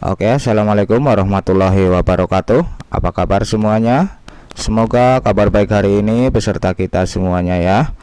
Oke, assalamualaikum warahmatullahi wabarakatuh. Apa kabar semuanya? Semoga kabar baik hari ini beserta kita semuanya ya.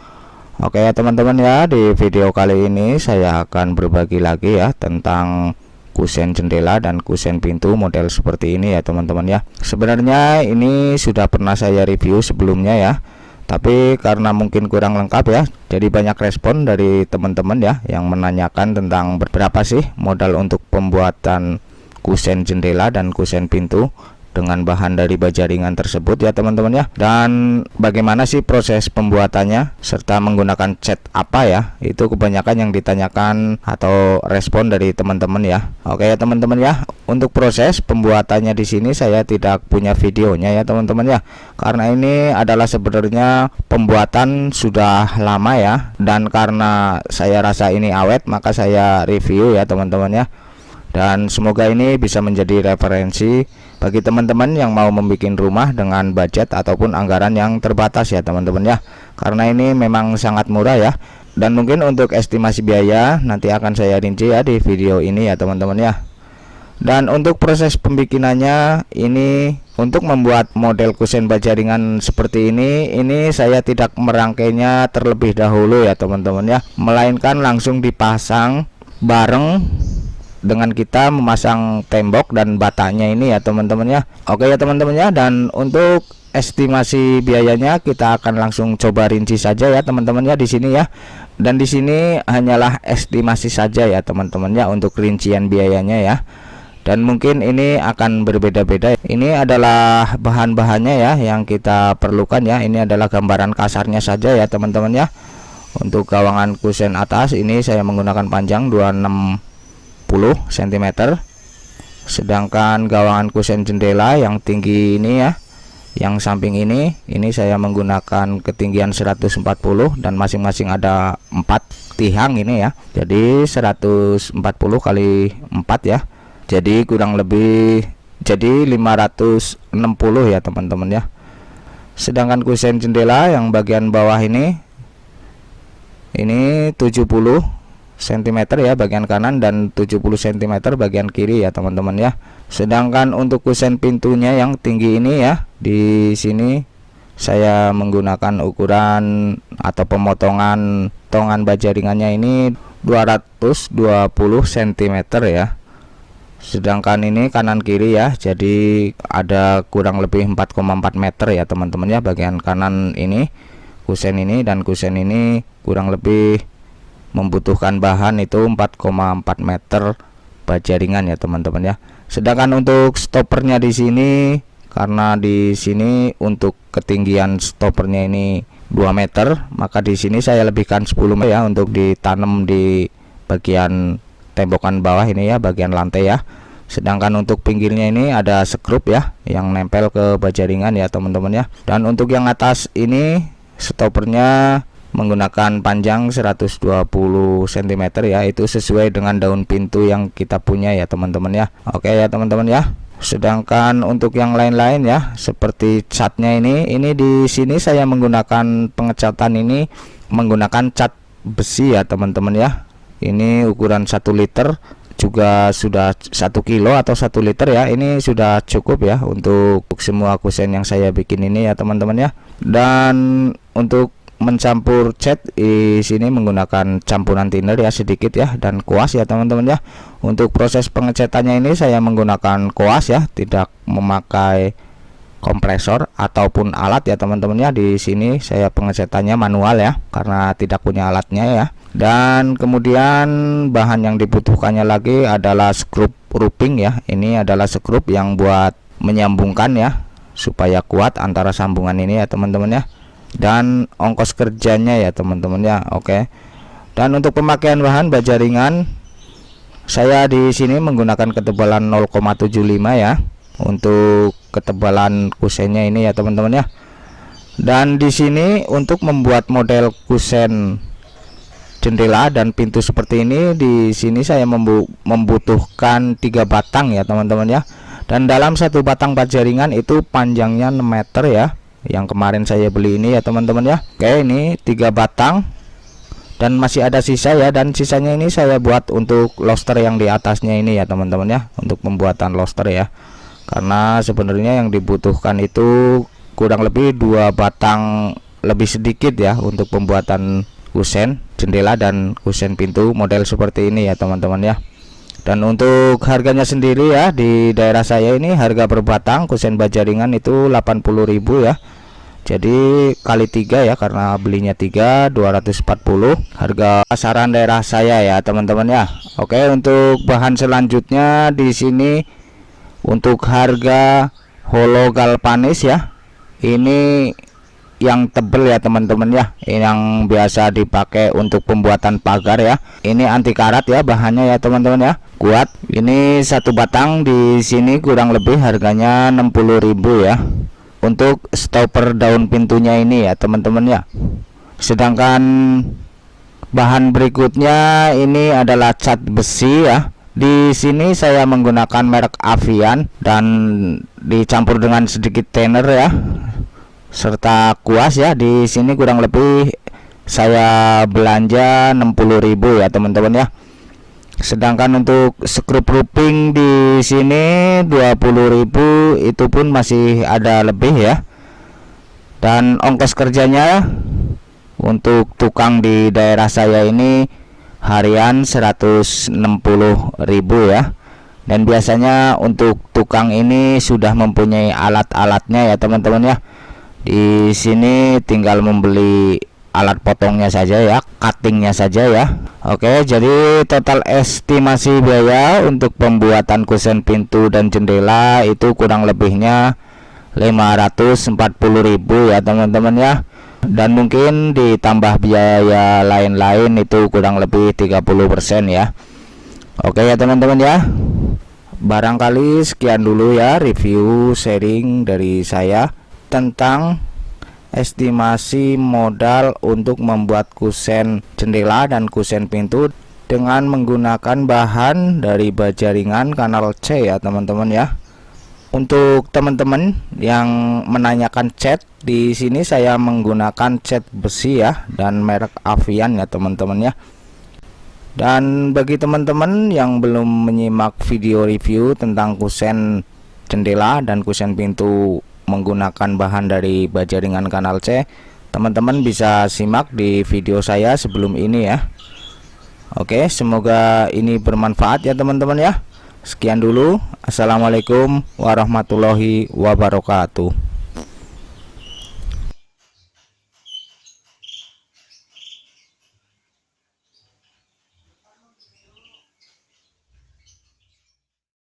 Oke teman-teman ya, di video kali ini saya akan berbagi lagi ya tentang kusen jendela dan kusen pintu model seperti ini ya teman-teman ya. Sebenarnya ini sudah pernah saya review sebelumnya ya, tapi karena mungkin kurang lengkap ya, jadi banyak respon dari teman-teman ya yang menanyakan tentang berapa sih modal untuk pembuatan kusen jendela dan kusen pintu dengan bahan dari baja ringan tersebut ya teman-teman ya, dan bagaimana sih proses pembuatannya serta menggunakan cat apa ya, itu kebanyakan yang ditanyakan atau respon dari teman-teman ya. Oke ya teman-teman ya, untuk proses pembuatannya di sini saya tidak punya videonya ya teman-teman ya, karena ini adalah sebenarnya pembuatan sudah lama ya, dan karena saya rasa ini awet maka saya review ya teman-teman ya. Dan semoga ini bisa menjadi referensi bagi teman-teman yang mau membuat rumah dengan budget ataupun anggaran yang terbatas ya teman-teman ya, karena ini memang sangat murah ya. Dan mungkin untuk estimasi biaya nanti akan saya rinci ya di video ini ya teman-teman ya. Dan untuk proses pembikinannya ini, untuk membuat model kusen baja ringan seperti ini saya tidak merangkainya terlebih dahulu ya teman-teman ya, melainkan langsung dipasang bareng dengan kita memasang tembok dan batanya ini ya teman-teman ya. Oke ya teman-teman ya, dan untuk estimasi biayanya kita akan langsung coba rinci saja ya teman-teman ya di sini ya. Dan di sini hanyalah estimasi saja ya teman-teman ya untuk rincian biayanya ya. Dan mungkin ini akan berbeda-beda. Ini adalah bahan-bahannya ya yang kita perlukan ya. Ini adalah gambaran kasarnya saja ya teman-teman ya. Untuk gawangan kusen atas ini saya menggunakan panjang 26 cm, sedangkan gawangan kusen jendela yang tinggi ini ya, yang samping ini saya menggunakan ketinggian 140 dan masing-masing ada 4 tiang ini ya, jadi 140 kali 4 ya, jadi kurang lebih jadi 560 ya teman-teman ya. Sedangkan kusen jendela yang bagian bawah ini 70 cm ya bagian kanan dan 70 cm bagian kiri ya teman-teman ya. Sedangkan untuk kusen pintunya yang tinggi ini ya, di sini saya menggunakan ukuran atau pemotongan baja ringannya ini 220 cm ya. Sedangkan ini kanan kiri ya, jadi ada kurang lebih 4,4 meter ya teman-teman ya, bagian kanan ini kusen ini, dan kusen ini kurang lebih membutuhkan bahan itu 4,4 meter baja ringan ya teman-teman ya. Sedangkan untuk stoppernya di sini, karena di sini untuk ketinggian stoppernya ini 2 meter, maka di sini saya lebihkan 10 meter ya untuk ditanam di bagian tembokan bawah ini ya, bagian lantai ya. Sedangkan untuk pinggirnya ini ada skrup ya yang nempel ke baja ringan ya teman-teman ya. Dan untuk yang atas ini stoppernya menggunakan panjang 120 cm ya, itu sesuai dengan daun pintu yang kita punya ya teman-teman ya. Oke ya teman-teman ya. Sedangkan untuk yang lain-lain ya, seperti catnya ini di sini saya menggunakan pengecatan ini menggunakan cat besi ya teman-teman ya. Ini ukuran 1 liter, juga sudah 1 kilo atau 1 liter ya, ini sudah cukup ya untuk semua kusen yang saya bikin ini ya teman-teman ya. Dan untuk mencampur cat di sini menggunakan campuran thinner ya sedikit ya, dan kuas ya teman-teman ya. Untuk proses pengecatannya ini saya menggunakan kuas ya, tidak memakai kompresor ataupun alat ya teman-teman ya. Di sini saya pengecatannya manual ya, karena tidak punya alatnya ya. Dan kemudian bahan yang dibutuhkannya lagi adalah skrup roofing ya. Ini adalah skrup yang buat menyambungkan ya, supaya kuat antara sambungan ini ya teman-teman ya. Dan ongkos kerjanya ya teman-teman ya. Oke. Dan untuk pemakaian bahan baja ringan, saya di sini menggunakan ketebalan 0,75 ya untuk ketebalan kusennya ini ya teman-teman ya. Dan di sini untuk membuat model kusen jendela dan pintu seperti ini, di sini saya membutuhkan 3 batang ya teman-teman ya. Dan dalam satu batang baja ringan itu panjangnya 6 meter ya, yang kemarin saya beli ini ya teman-teman ya. Oke, ini 3 batang dan masih ada sisa ya, dan sisanya ini saya buat untuk loster yang di atasnya ini ya teman-teman ya, untuk pembuatan loster ya. Karena sebenarnya yang dibutuhkan itu kurang lebih 2 batang lebih sedikit ya untuk pembuatan kusen jendela dan kusen pintu model seperti ini ya teman-teman ya. Dan untuk harganya sendiri ya, di daerah saya ini harga per batang kusen baja ringan itu 80.000 ya. Jadi kali 3 ya, karena belinya 3 240 harga pasaran daerah saya ya teman-teman ya. Oke, untuk bahan selanjutnya di sini untuk harga holo galvanis ya. Ini yang tebel ya teman-teman ya, yang biasa dipakai untuk pembuatan pagar ya. Ini anti karat ya bahannya ya teman-teman ya, kuat. Ini satu batang di sini kurang lebih harganya 60.000 ya untuk stopper daun pintunya ini ya teman-teman ya. Sedangkan bahan berikutnya ini adalah cat besi ya. Di sini saya menggunakan merek Avian dan dicampur dengan sedikit thinner ya, serta kuas ya. Di sini kurang lebih saya belanja 60.000 ya teman-teman ya. Sedangkan untuk skrup roofing di sini 20.000, itu pun masih ada lebih ya. Dan ongkos kerjanya untuk tukang di daerah saya ini harian 160.000 ya. Dan biasanya untuk tukang ini sudah mempunyai alat-alatnya ya teman-teman ya. Di sini tinggal membeli alat potongnya saja ya, cuttingnya saja ya. Oke, jadi total estimasi biaya untuk pembuatan kusen pintu dan jendela itu kurang lebihnya 540.000 ya teman-teman ya. Dan mungkin ditambah biaya lain-lain itu kurang lebih 30% ya. Oke ya teman-teman ya, barangkali sekian dulu ya review sharing dari saya tentang estimasi modal untuk membuat kusen jendela dan kusen pintu dengan menggunakan bahan dari baja ringan kanal C ya teman-teman ya. Untuk teman-teman yang menanyakan cat, di sini saya menggunakan cat besi ya dan merek Avian ya teman-teman ya. Dan bagi teman-teman yang belum menyimak video review tentang kusen jendela dan kusen pintu menggunakan bahan dari baja ringan kanal C, teman-teman bisa simak di video saya sebelum ini ya. Oke, semoga ini bermanfaat ya teman-teman ya. Sekian dulu, assalamualaikum warahmatullahi wabarakatuh.